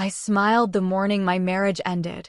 I smiled the morning my marriage ended.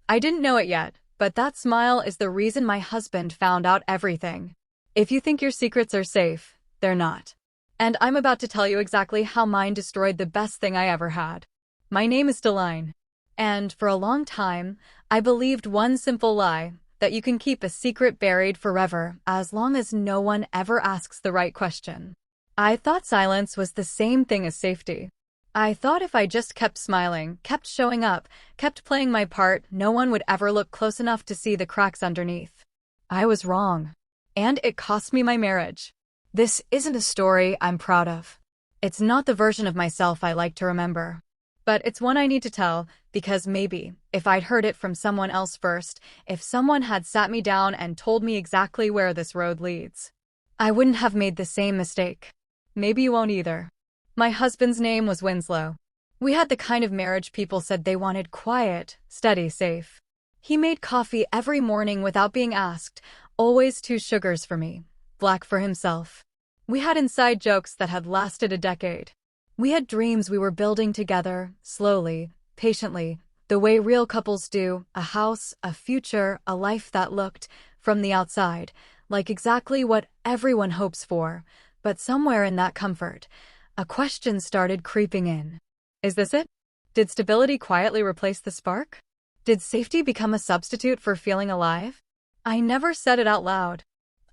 I didn't know it yet, but that smile is the reason my husband found out everything. If you think your secrets are safe, they're not. And I'm about to tell you exactly how mine destroyed the best thing I ever had. My name is Deline. And for a long time, I believed one simple lie, that you can keep a secret buried forever as long as no one ever asks the right question. I thought silence was the same thing as safety. I thought if I just kept smiling, kept showing up, kept playing my part, no one would ever look close enough to see the cracks underneath. I was wrong. And it cost me my marriage. This isn't a story I'm proud of. It's not the version of myself I like to remember. But it's one I need to tell, because maybe, if I'd heard it from someone else first, if someone had sat me down and told me exactly where this road leads, I wouldn't have made the same mistake. Maybe you won't either. My husband's name was Winslow. We had the kind of marriage people said they wanted: quiet, steady, safe. He made coffee every morning without being asked, always 2 sugars for me, black for himself. We had inside jokes that had lasted a decade. We had dreams we were building together, slowly, patiently, the way real couples do: a house, a future, a life that looked, from the outside, like exactly what everyone hopes for. But somewhere in that comfort, a question started creeping in. Is this it? Did stability quietly replace the spark? Did safety become a substitute for feeling alive? I never said it out loud.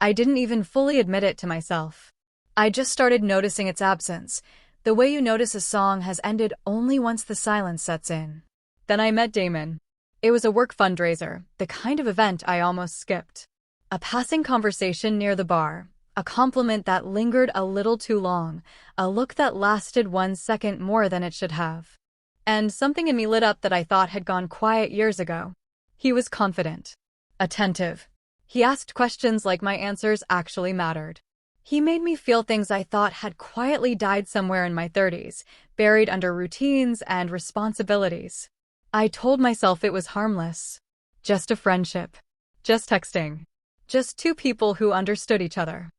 I didn't even fully admit it to myself. I just started noticing its absence, the way you notice a song has ended only once the silence sets in. Then I met Damon. It was a work fundraiser, the kind of event I almost skipped. A passing conversation near the bar, a compliment that lingered a little too long, a look that lasted 1 second more than it should have. And something in me lit up that I thought had gone quiet years ago. He was confident, attentive. He asked questions like my answers actually mattered. He made me feel things I thought had quietly died somewhere in my 30s, buried under routines and responsibilities. I told myself it was harmless. Just a friendship. Just texting. Just 2 people who understood each other.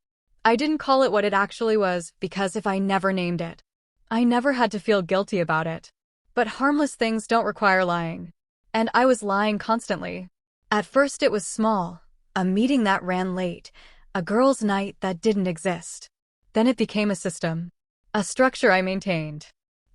I didn't call it what it actually was, because if I never named it, I never had to feel guilty about it. But harmless things don't require lying. And I was lying constantly. At first it was small, a meeting that ran late, a girls' night that didn't exist. Then it became a system, a structure I maintained.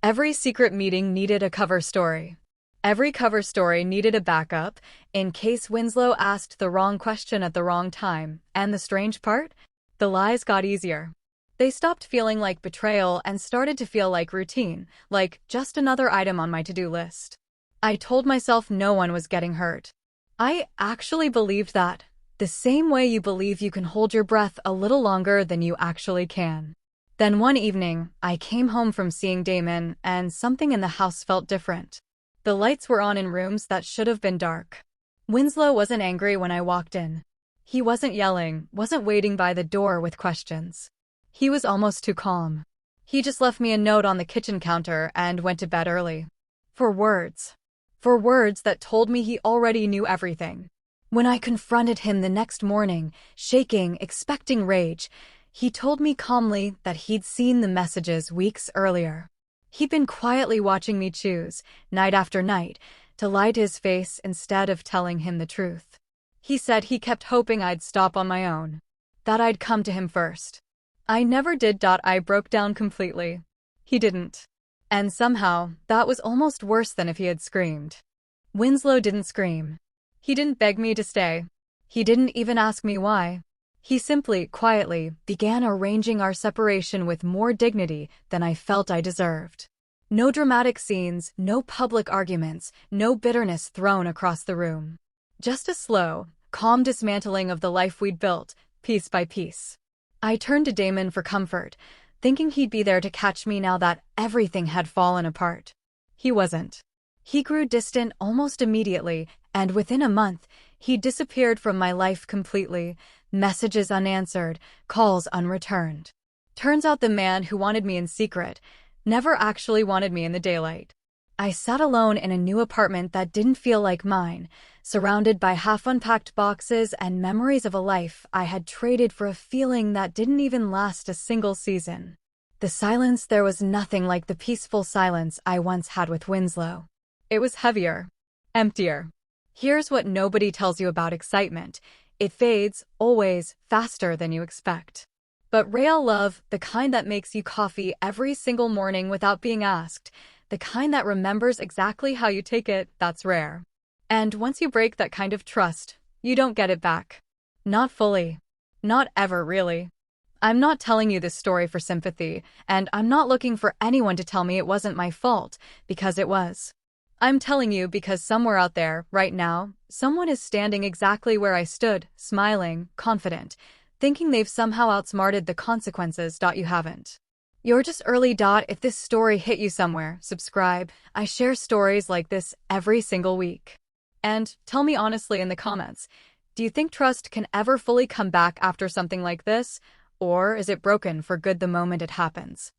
Every secret meeting needed a cover story. Every cover story needed a backup, in case Winslow asked the wrong question at the wrong time. And the strange part? The lies got easier. They stopped feeling like betrayal and started to feel like routine, like just another item on my to-do list. I told myself no one was getting hurt. I actually believed that, the same way you believe you can hold your breath a little longer than you actually can. Then one evening, I came home from seeing Damon, and something in the house felt different. The lights were on in rooms that should have been dark. Winslow wasn't angry when I walked in. He wasn't yelling, wasn't waiting by the door with questions. He was almost too calm. He just left me a note on the kitchen counter and went to bed early. For words. For words that told me he already knew everything. When I confronted him the next morning, shaking, expecting rage, he told me calmly that he'd seen the messages weeks earlier. He'd been quietly watching me choose, night after night, to lie to his face instead of telling him the truth. He said he kept hoping I'd stop on my own, that I'd come to him first. I never did. I broke down completely. He didn't. And somehow, that was almost worse than if he had screamed. Winslow didn't scream. He didn't beg me to stay. He didn't even ask me why. He simply, quietly, began arranging our separation with more dignity than I felt I deserved. No dramatic scenes, no public arguments, no bitterness thrown across the room. Just a slow, calm dismantling of the life we'd built, piece by piece. I turned to Damon for comfort, thinking he'd be there to catch me now that everything had fallen apart. He wasn't. He grew distant almost immediately, and within a month, he disappeared from my life completely, messages unanswered, calls unreturned. Turns out the man who wanted me in secret never actually wanted me in the daylight. I sat alone in a new apartment that didn't feel like mine, surrounded by half-unpacked boxes and memories of a life I had traded for a feeling that didn't even last a single season. The silence there was nothing like the peaceful silence I once had with Winslow. It was heavier, emptier. Here's what nobody tells you about excitement. It fades, always, faster than you expect. But real love, the kind that makes you coffee every single morning without being asked, the kind that remembers exactly how you take it, that's rare. And once you break that kind of trust, you don't get it back. Not fully. Not ever, really. I'm not telling you this story for sympathy, and I'm not looking for anyone to tell me it wasn't my fault, because it was. I'm telling you because somewhere out there, right now, someone is standing exactly where I stood, smiling, confident, thinking they've somehow outsmarted the consequences. You haven't. You're just early. If this story hit you somewhere, subscribe. I share stories like this every single week. And tell me honestly in the comments, do you think trust can ever fully come back after something like this? Or is it broken for good the moment it happens?